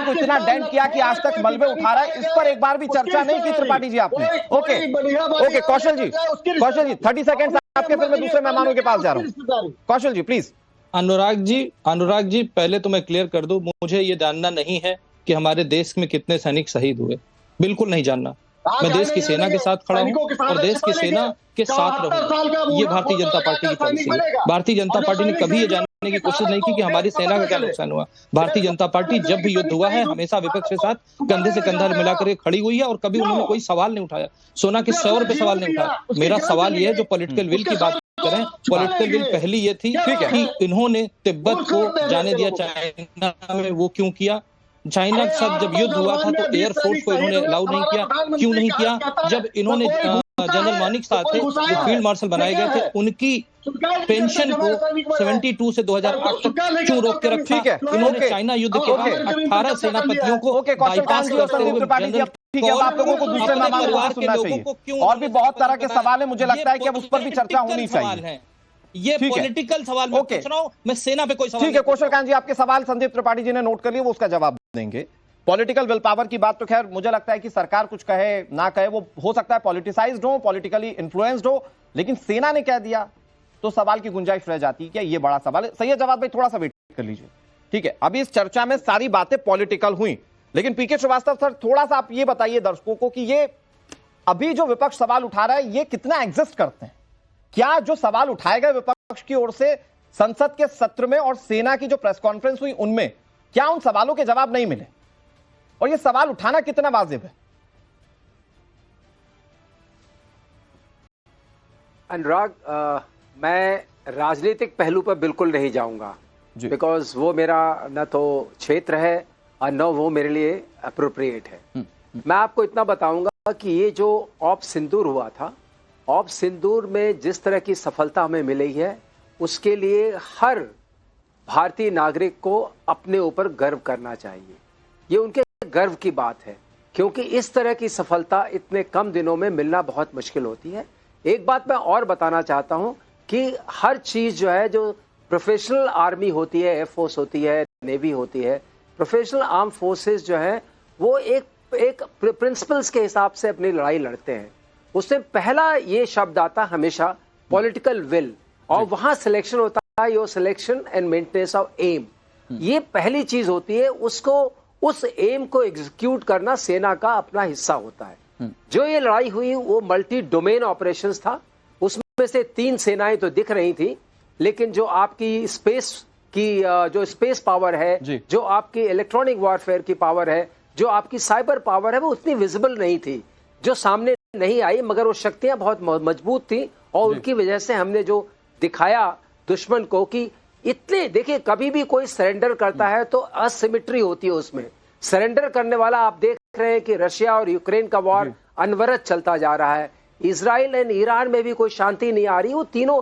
को इतना डेंट किया कि आज तक मलबे उठा रहा है, इस पर एक बार भी चर्चा नहीं की त्रिपाठी जी आपने। ओके कौशल जी 30 सेकंड आपके, फिर मैं दूसरे मेहमानों के पास जा रहा हूं। कौशल जी प्लीज। अनुराग जी पहले तो मैं क्लियर कर दूं, मुझे ये जानना नहीं है कि हमारे देश में कितने सैनिक शहीद हुए, बिल्कुल नहीं जानना। मैं देश की सेना के साथ खड़ा हूं और देश की सेना के साथ रहूंगा। ये भारतीय जनता पार्टी की पॉलिसी है। भारतीय जनता पार्टी ने कभी ये जानने की कोशिश नहीं की कि हमारी सेना का क्या नुकसान हुआ। भारतीय जनता पार्टी जब भी युद्ध हुआ है हमेशा विपक्ष के साथ कंधे से कंधा मिलाकर खड़ी हुई है और कभी उन्होंने कोई सवाल नहीं उठाया। सोना के 100 रुपए सवाल नहीं उठाया। मेरा सवाल ये है, जो पॉलिटिकल विल की बात करें, पॉलिटिकल विल पहली ये थी कि इन्होंने तिब्बत को जाने दिया चाइना में, वो क्यों किया? चाइना के साथ जब युद्ध हुआ था तो एयरफोर्स को इन्होंने अलाउ नहीं किया, क्यों नहीं किया? जब इन्होंने जनरल मानिक साहब थे जो फील्ड मार्शल बनाए गए थे, उनकी पेंशन को 72 से 2008 तक क्यों रोक के रखा? इन्होंने चाइना युद्ध के बाद 18 सेनापतियों को बाईपास करते हुए ठीक है, अब आप लोगों को दूसरे मेहमानों को सुनना चाहिए। और भी बहुत तरह के सवाल है, मुझे लगता है कि अब उस पर भी चर्चा होनी चाहिए। ये पॉलिटिकल सवाल मैं पूछ रहा हूं, मैं सेना पे कोई सवाल। ठीक है कौशल कांत जी, आपके सवाल संदीप त्रिपाठी जी ने नोट कर लिए, वो उसका जवाब देंगे। पॉलिटिकल विल पावर की बात तो खैर मुझे लगता है कि सरकार कुछ कहे ना कहे, वो हो सकता है पॉलिटिसाइज्ड हो, पॉलिटिकली इन्फ्लुएंस्ड हो, लेकिन सेना ने कह दिया तो सवाल की गुंजाइश रह जाती है। क्या ये बड़ा सवाल है? सही है जवाब भाई, थोड़ा सा वेट कर लीजिए। ठीक है, अभी इस चर्चा में सारी बातें पॉलिटिकल हुई, लेकिन पीके श्रीवास्तव सर थोड़ा सा आप ये बताइए दर्शकों को कि ये अभी जो विपक्ष सवाल उठा रहा है ये कितना एग्जिस्ट करते हैं? क्या जो सवाल उठाए गए विपक्ष की ओर से संसद के सत्र में और सेना की जो प्रेस कॉन्फ्रेंस हुई उनमें, क्या उन सवालों के जवाब नहीं मिले? और ये सवाल उठाना कितना वाजिब है? अनुराग, मैं राजनीतिक पहलू पर बिल्कुल नहीं जाऊंगा, बिकॉज वो मेरा न तो क्षेत्र है और न वो मेरे लिए अप्रोप्रिएट है। मैं आपको इतना बताऊंगा कि ये जो ऑप सिंदूर हुआ था, ऑप सिंदूर में जिस तरह की सफलता हमें मिली है, उसके लिए हर भारतीय नागरिक को अपने ऊपर गर्व करना चाहिए। ये उनके गर्व की बात है, क्योंकि इस तरह की सफलता इतने कम दिनों में मिलना बहुत मुश्किल होती है। एक बात मैं और बताना चाहता हूं कि हर चीज जो है, जो प्रोफेशनल आर्मी होती है, एयरफोर्स होती है, नेवी होती है, प्रोफेशनल आर्म फोर्सेस जो है वो एक प्रिंसिपल्स के हिसाब से अपनी लड़ाई लड़ते हैं। उससे पहला ये शब्द आता हमेशा पॉलिटिकल विल, और वहां सिलेक्शन होता है, your selection and maintenance of them. ये पहली चीज होती है, उसको उस एम को एग्जीक्यूट करना सेना का अपना हिस्सा होता है। जो ये लड़ाई हुई वो मल्टी डोमेन ऑपरेशंस था, उसमें से 3 सेनाएं तो दिख रही थी, लेकिन जो आपकी स्पेस की जो स्पेस पावर है, जो आपकी इलेक्ट्रॉनिक वॉरफेयर की पावर है, जो आपकी साइबर पावर है, वो उतनी विजिबल नहीं थी, जो सामने नहीं आई, मगर वो शक्तियां बहुत मजबूत थी। और उनकी वजह से हमने जो दिखाया दुश्मन को कि इतने, देखिए कभी भी कोई सरेंडर करता है तो असिमेट्री होती है उसमें। सरेंडर करने वाला आप देख रहे हैं कि रशिया और यूक्रेन का वॉर अनवरत चलता जा रहा है। इजराइल एंड ईरान में भी कोई शांति नहीं आ रही, वो तीनों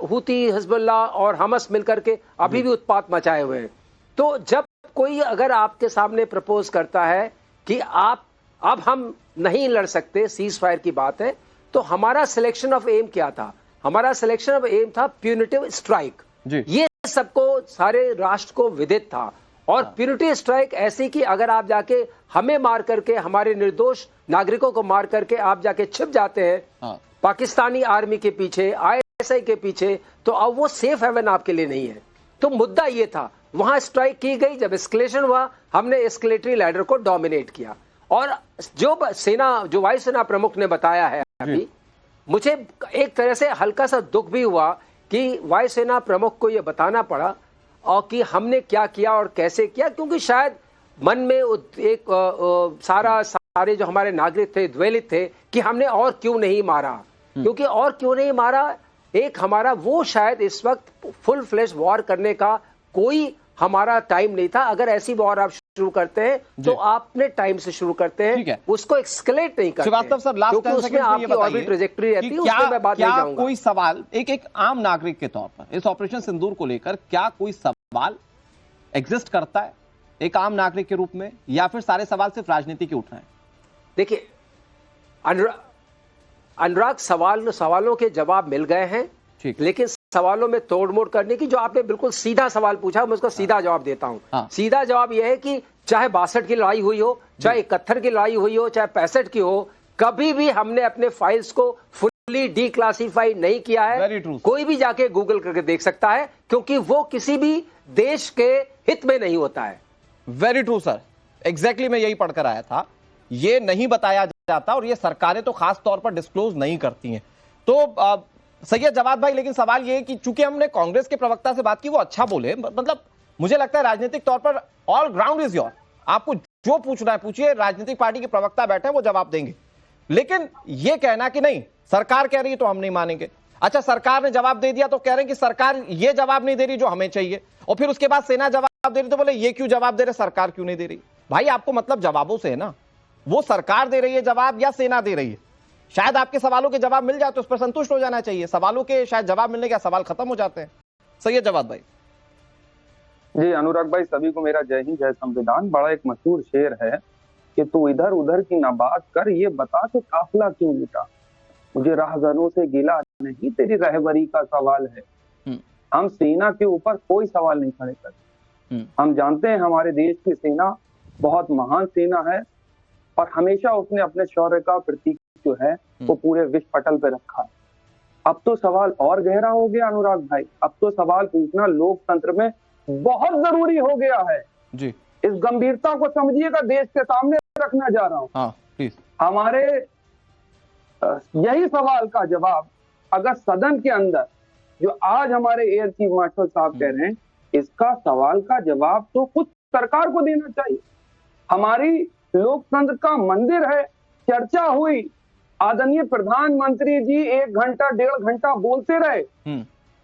हुती, हिजबुल्ला और हमस मिलकर के अभी भी उत्पात मचाए हुए हैं। तो जब कोई अगर आपके सामने प्रपोज करता है कि आप अब हम नहीं लड़ सकते, सीज फायर की बात है, तो हमारा सिलेक्शन ऑफ एम क्या था? हमारा सिलेक्शन ऑफ एम था प्यूनिटिव स्ट्राइक। ये सबको, सारे राष्ट्र को विदित था। और प्यूनिटिव स्ट्राइक ऐसी कि अगर आप जाके हमें मार करके, हमारे निर्दोष नागरिकों को मार करके आप जाके छिप जाते हैं पाकिस्तानी आर्मी के पीछे, ISI के पीछे, तो अब वो सेफ हेवन आपके लिए नहीं है। तो मुद्दा ये था, वहां स्ट्राइक की गई। जब एस्केलेशन हुआ, हमने एस्केलेटरी लैडर को डोमिनेट किया। और जो वायुसेना प्रमुख ने बताया है अभी, मुझे एक तरह से हल्का सा दुख भी हुआ कि वायुसेना प्रमुख को यह बताना पड़ा और कि हमने क्या किया और कैसे किया, क्योंकि शायद मन में एक सारे जो हमारे नागरिक थे द्वेलित थे कि हमने और क्यों नहीं मारा। क्योंकि और क्यों नहीं मारा, एक हमारा वो शायद इस वक्त फुल फ्लेश वॉर करने का कोई हमारा टाइम नहीं था। अगर ऐसी वॉर आप शुरू करते हैं तो आपने टाइम से शुरू करते हैं, उसको एक्सकेलेट नहीं करते। श्रीवास्तव सर, लास्ट क्योंकि उसमें आपकी ऑर्बिट ट्रैजेक्टरी रहती है, उसमें मैं बात नहीं जाऊंगा। कोई सवाल एक आम नागरिक के तौर पर इस ऑपरेशन सिंदूर को लेकर क्या कोई सवाल एग्जिस्ट करता है एक आम नागरिक के रूप में, या फिर सारे सवाल सिर्फ राजनीति के उठ रहे हैं? देखिए अनुराग, सवालों के जवाब मिल गए हैं, लेकिन सवालों में तोड़ मोड़ करने की, जो आपने बिल्कुल सीधा सवाल पूछा, मैं उसका सीधा जवाब देता हूं। सीधा जवाब यह है कि चाहे 62 की लड़ाई हुई हो, चाहे 71 की लड़ाई हुई हो, चाहे 65 की हो, कभी भी हमने अपने फाइल्स को फुल्ली डिक्लासिफाई नहीं किया है। कोई भी जाके गूगल करके देख सकता है, क्योंकि वो किसी भी देश के हित में नहीं होता है। वेरी ट्रू सर, एग्जैक्टली मैं यही पढ़कर आया था। ये नहीं बताया जाता और ये सरकारें तो खास तौर पर डिस्क्लोज नहीं करती हैं। तो सही है जवाद भाई, लेकिन सवाल ये है कि चूंकि हमने कांग्रेस के प्रवक्ता से बात की, वो अच्छा बोले, मतलब मुझे लगता है राजनीतिक तौर पर ऑल ग्राउंड इज योर, आपको जो पूछना है पूछिए, राजनीतिक पार्टी के प्रवक्ता बैठे हैं वो जवाब देंगे। लेकिन ये कहना कि नहीं सरकार कह रही है तो हम नहीं मानेंगे, अच्छा सरकार ने जवाब दे दिया तो कह रहे हैं कि सरकार ये जवाब नहीं दे रही जो हमें चाहिए, और फिर उसके बाद सेना जवाब दे रही तो बोले ये क्यों जवाब दे रहे, सरकार क्यों नहीं दे रही। भाई आपको मतलब जवाबों से है ना, वो सरकार दे रही है जवाब या सेना दे रही है। शायद आपके सवालों के जवाब मिल जाए तो उस पर संतुष्ट हो जाना चाहिए, सवालों के शायद जवाब मिलने के सवाल खत्म हो जाते हैं। सही है जवाब भाई। जी अनुराग भाई, सभी को मेरा जय हिंद जय संविधान। बड़ा एक मशहूर शेर है कि तू इधर उधर की ना बात कर, ये बता के काफिला क्यों लूटा, मुझे राहगरों से गिला नहीं, तेरी रहबरी का सवाल है। हम सेना के ऊपर कोई सवाल नहीं खड़े करते। हम जानते हैं हमारे देश की सेना बहुत महान सेना है और हमेशा उसने अपने शौर्य का प्रतीक जो है वो पूरे विश्व पटल पे रखा है। अब तो सवाल और गहरा हो गया अनुराग भाई, अब तो सवाल पूछना लोकतंत्र में बहुत जरूरी हो गया है जी। इस गंभीरता को समझिएगा, देश के सामने रखना जा रहा हूं। हाँ, प्लीज। हमारे यही सवाल का जवाब अगर सदन के अंदर जो आज हमारे एयर चीफ मार्शल साहब कह रहे हैं, इसका सवाल का जवाब तो खुद सरकार को देना चाहिए। हमारी लोकतंत्र का मंदिर है, चर्चा हुई, आदरणीय प्रधानमंत्री जी 1 घंटा 1.5 घंटा बोलते रहे।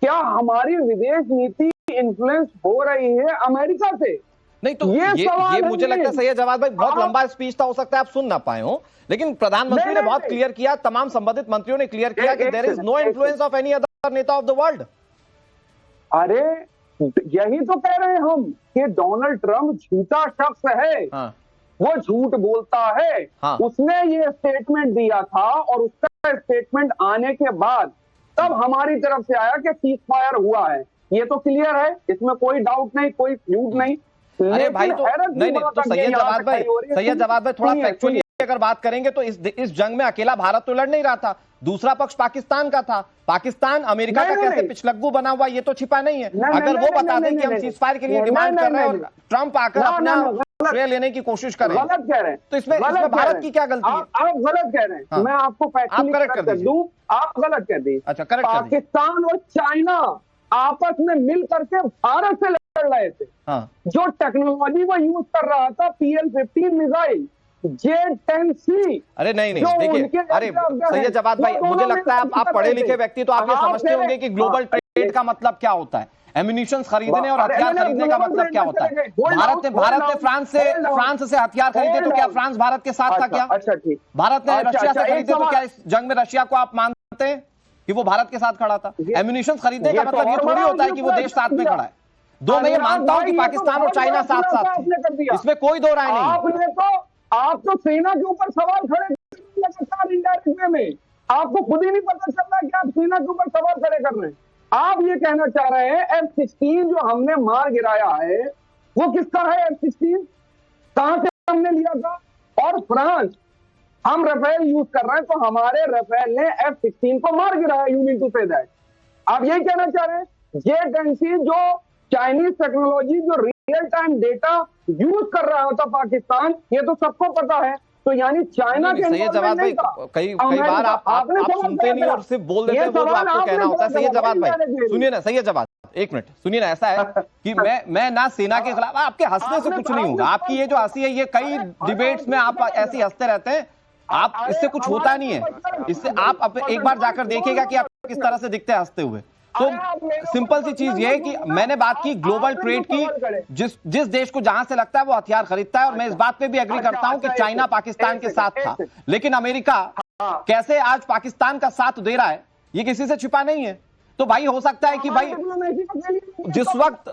क्या हमारी विदेश नीति इन्फ्लुएंस हो रही है अमेरिका से? नहीं तो ये मुझे लगता है सही है जवाब भाई, बहुत लंबा स्पीच था, हो सकता है आप सुन ना पाए हो, लेकिन प्रधानमंत्री ने बहुत क्लियर किया, तमाम संबंधित मंत्रियों ने क्लियर किया कि there is no influence of any other नेता ऑफ द वर्ल्ड। अरे यही तो कह रहे हैं हम कि डोनाल्ड ट्रंप झूठा शख्स है। हाँ। वो झूठ बोलता है। हाँ। उसने ये स्टेटमेंट दिया था और उसका स्टेटमेंट आने के बाद तब हमारी तरफ से आया कि सीज फायर हुआ है, ये तो क्लियर है, इसमें कोई डाउट नहीं, कोई झूठ नहीं। अरे भाई तो नहीं तो सही है जवाब भाई, सही है जवाब भाई, थोड़ा फैक्चुअली अगर बात करेंगे तो इस जंग में अकेला भारत तो लड़ नहीं रहा था, दूसरा पक्ष पाकिस्तान का था। पाकिस्तान अमेरिका का कैसे पिछलग्गू बना हुआ ये तो छिपा नहीं है। अगर वो बता दें कि हम सीज फायर के लिए डिमांड कर रहे हैं और ट्रम्प आकर अपना श्रेय लेने की कोशिश करें, गलत कह रहे हैं, तो इसमें भारत की क्या गलती है? आप गलत कह रहे हैं। मैं आपको करेक्ट कर दूं, आप गलत कह दीजिए। अच्छा करेक्ट। पाकिस्तान और चाइना आपस में मिल करके भारत से लड़ रहे थे। हाँ। जो टेक्नोलॉजी वो यूज कर रहा था PL-15 मिसाइल, J-10C। अरे नहीं देखिए, अरे सही है जवाब भाई, मुझे लगता है आप पढ़े लिखे व्यक्ति तो आप ये समझते होंगे कि ग्लोबल ट्रेड का मतलब क्या होता है, एम्यूनिशन खरीदने और हथियार खरीदने का मतलब क्या होता है। भारत ने फ्रांस से हथियार खरीदे तो क्या फ्रांस भारत के साथ था? क्या भारत ने रशिया से खरीदे तो क्या इस जंग में रशिया को आप मानते हैं कि वो भारत के साथ खड़ा था? एम्यूनिशन खरीदने का मतलब ये थोड़ी होता है कि वो देश साथ में खड़ा है। दो मैं ये मानता हूं कि पाकिस्तान और चाइना साथ साथ थे, इसमें कोई दो राय नहीं। आप तो सेना के ऊपर सवाल खड़े लगातार इनडायरेक्ट वे में, आपको खुद ही नहीं पता चल रहा है कि आप सेना के ऊपर सवाल खड़े कर रहे हैं। आप ये कहना चाह रहे हैं F-16 जो हमने मार गिराया है वो किसका है? F-16 कहां से हमने लिया था? और फ्रांस, हम राफेल यूज कर रहे हैं तो हमारे राफेल ने F-16 को मार गिराया। You mean to say that आप यही कहना चाह रहे हैं? J-10C जो चाइनीज टेक्नोलॉजी जो रियल टाइम डेटा यूज कर रहा होता पाकिस्तान, ये तो सबको पता है। तो यानी चाइना के सही जवाब भाई, कई बार आप सुनते नहीं और सिर्फ बोल देते हैं वो जो आपको कहना होता है। सही है जवाब भाई, सुनिए ना, सही है जवाब, एक मिनट सुनिए ना। ऐसा है कि मैं ना सेना के खिलाफ, आपके हंसने से कुछ नहीं होगा। आपकी ये जो हंसी है ये कई डिबेट्स में आप ऐसे हंसते रहते हैं, आप इससे कुछ होता नहीं है। इससे आप एक बार जाकर देखिएगा कि आप किस तरह से दिखते हैं हंसते हुए। तो सिंपल सी चीज ये है कि मैंने बात की ग्लोबल ट्रेड की, जिस देश को जहां से लगता है वो हथियार खरीदता है, और मैं इस बात पे भी एग्री करता हूं कि चाइना पाकिस्तान के साथ था, लेकिन अमेरिका कैसे आज पाकिस्तान का साथ दे रहा है ये किसी से छिपा नहीं है। तो भाई हो सकता है कि भाई जिस वक्त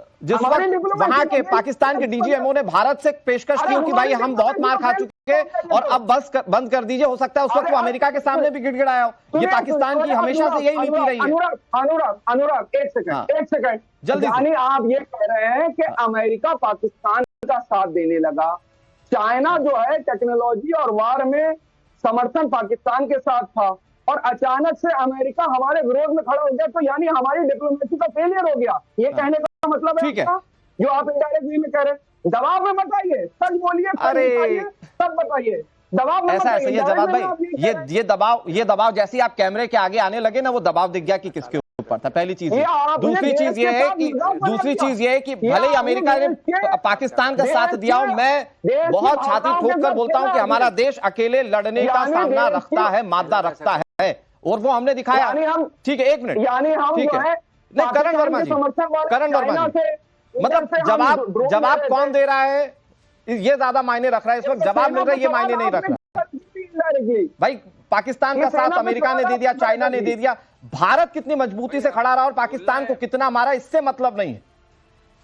वहां के पाकिस्तान के DGMO ने भारत से पेशकश की कि भाई हम बहुत मार खा चुके और अब बस बंद कर दीजिए। हो सकता है उस वक्त वो अमेरिका के सामने भी गिड़गिड़ाया हो। ये पाकिस्तान की हमेशा से यही नीति रही है। अनुराग एक सेकंड जल्दी। यानी आप ये कह रहे हैं कि अमेरिका पाकिस्तान का साथ देने लगा, चाइना जो है टेक्नोलॉजी और वार में समर्थन पाकिस्तान के साथ था, और अचानक से अमेरिका हमारे विरोध में खड़ा हो गया, तो यानी हमारी डिप्लोमेसी का फेलियर हो गया, ये कहने का मतलब है आपका, जो आप इनडायरेक्ट वे में कह रहे हैं। दबाव में बताइए, सच बोलिए, सब बताइए, दबाव में ऐसा है। सही है जवाब भाई। ये दबाव जैसे आप कैमरे के आगे आने लगे ना, वो दबाव दिख गया कि किसके ऊपर था। पहली चीज। दूसरी चीज ये है कि भले ही अमेरिका ने पाकिस्तान का साथ दिया हो, मैं बहुत छाती ठोक कर बोलता हूं कि हमारा देश अकेले लड़ने का सामना रखता है, मादा रखता है, और वो हमने दिखाया। ठीक है, एक मिनट, ठीक है। नहीं, करण वर्मा जी, मतलब जवाब कौन दे रहा है ये ज्यादा मायने रख रहा है इस वक्त। जवाब मिल रहा है ये मायने नहीं रख रहा भाई। पाकिस्तान का साथ अमेरिका ने दे दिया, चाइना ने दे दिया, भारत कितनी मजबूती से खड़ा रहा और पाकिस्तान को कितना मारा, इससे मतलब नहीं है।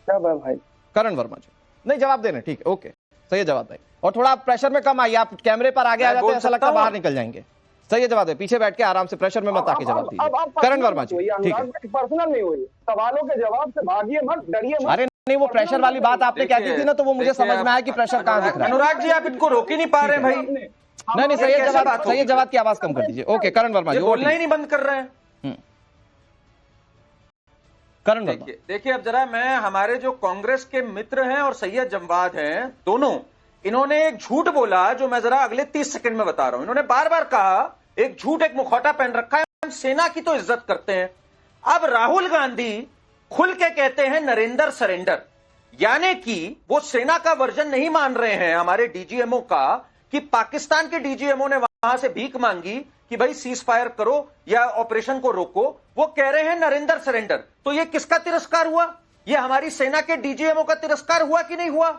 क्या भाई करण वर्मा जी नहीं जवाब दे रहे, ठीक है, ओके, सही है जवाब भाई। और थोड़ा प्रेशर में कम आइए, आप कैमरे पर आगे आ जाते हैं, ऐसा लगता है बाहर निकल जाएंगे। सही है जवाब है, पीछे बैठ के आराम से प्रेशर में मत आके जवाब दीजिए। करण वर्मा जी, ठीक है, पर्सनल नहीं हुई, सवालों के जवाब से भागिए मत, डरिए मत। अरे नहीं, वो प्रेशर वाली बात आपने कह दी थी ना, तो वो मुझे समझ में आया कि प्रेशर कहां दिख रहा है। अनुराग जी, आप इनको रोक ही नहीं पा रहे भाई। नहीं, सही है जवाब की आवाज कम कर दीजिए। ओके, करण वर्मा जी, बोलना ही नहीं बंद कर रहे हैं। करण वर्मा, देखिए अब जरा, मैं हमारे जो कांग्रेस के मित्र हैं और सैयद जमवाद हैं, दोनों, इन्होंने एक झूठ बोला जो मैं जरा अगले 30 सेकंड में बता रहा हूं। इन्होंने बार बार कहा, एक झूठ, एक मुखौटा पहन रखा है, हम सेना की तो इज्जत करते हैं। अब राहुल गांधी खुल के कहते हैं नरेंद्र सरेंडर, यानी कि वो सेना का वर्जन नहीं मान रहे हैं हमारे डीजीएमओ का, कि पाकिस्तान के डीजीएमओ ने वहां से भीख मांगी कि भाई सीज फायर करो या ऑपरेशन को रोको, वो कह रहे हैं नरेंद्र सरेंडर। तो ये किसका तिरस्कार हुआ? ये हमारी सेना के डीजीएमओ का तिरस्कार हुआ कि नहीं हुआ?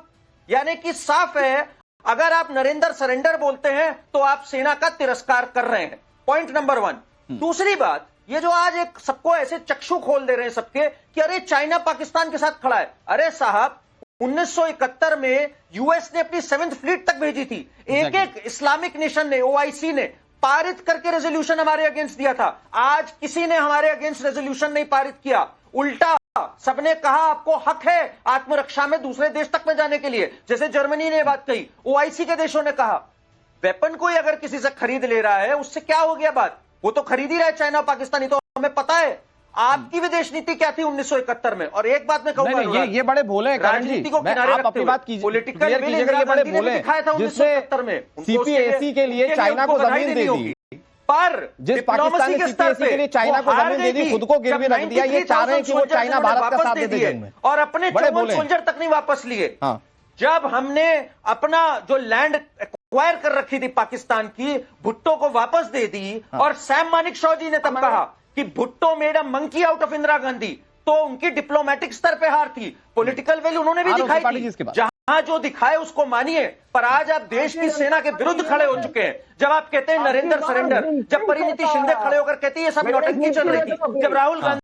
यानी कि साफ है, अगर आप नरेंद्र सरेंडर बोलते हैं तो आप सेना का तिरस्कार कर रहे हैं। Point number 1। दूसरी बात, ये जो आज एक सबको ऐसे चक्षु खोल दे रहे हैं सबके कि अरे चाइना पाकिस्तान के साथ खड़ा है। अरे साहब, 1971 में यूएस ने अपनी 7th फ्लीट तक भेजी थी। एक इस्लामिक नेशन ने, ओआईसी ने पारित करके रेजोल्यूशन हमारे अगेंस्ट दिया था। आज किसी ने हमारे अगेंस्ट रेजोल्यूशन नहीं पारित किया, उल्टा सबने कहा आपको हक है आत्मरक्षा में दूसरे देश तक में जाने के लिए, जैसे जर्मनी ने बात कही, ओआईसी के देशों ने कहा। वेपन कोई अगर किसी से खरीद ले रहा है, उससे क्या हो गया बात? वो तो खरीद ही रहा है चाइना पाकिस्तानी, तो हमें पता है आपकी विदेश नीति क्या थी 1971 में। और एक बात मैं कहूंगा, ये बड़े भोले हैं करण जी, आप अपनी बात कीजिए, पॉलिटिकल ये बड़े भोले हैं, जिसने सीपीएसी के लिए चाइना को जमीन दे दी, पर जिस पाकिस्तान ने सीपीएसी के लिए चाइना को जमीन दे दी, खुद को गिरवी रख दिया। ये चाह रहे हैं कि वो चाइना भारत का साथ दे दे जंग में, और अपने 54 सोल्जर तक नहीं वापस लिए। जब हमने अपना जो लैंड एक्वायर कर रखी थी पाकिस्तान की, भुट्टो को वापस दे दी, और सैम मानेकशॉ जी ने तब कहा कि Bhutto made a monkey out of Indira Gandhi, तो उनकी डिप्लोमेटिक स्तर पे हार थी। पॉलिटिकल वैल्यू उन्होंने भी दिखाई थी, जहां जो दिखाए उसको मानिए, पर आज आप देश की सेना के विरुद्ध खड़े हो चुके हैं। जब आप कहते हैं नरेंद्र सरेंडर, जब परिणीति शिंदे खड़े होकर कहती है ये सब नौटंकी चल रही थी, जब राहुल गांधी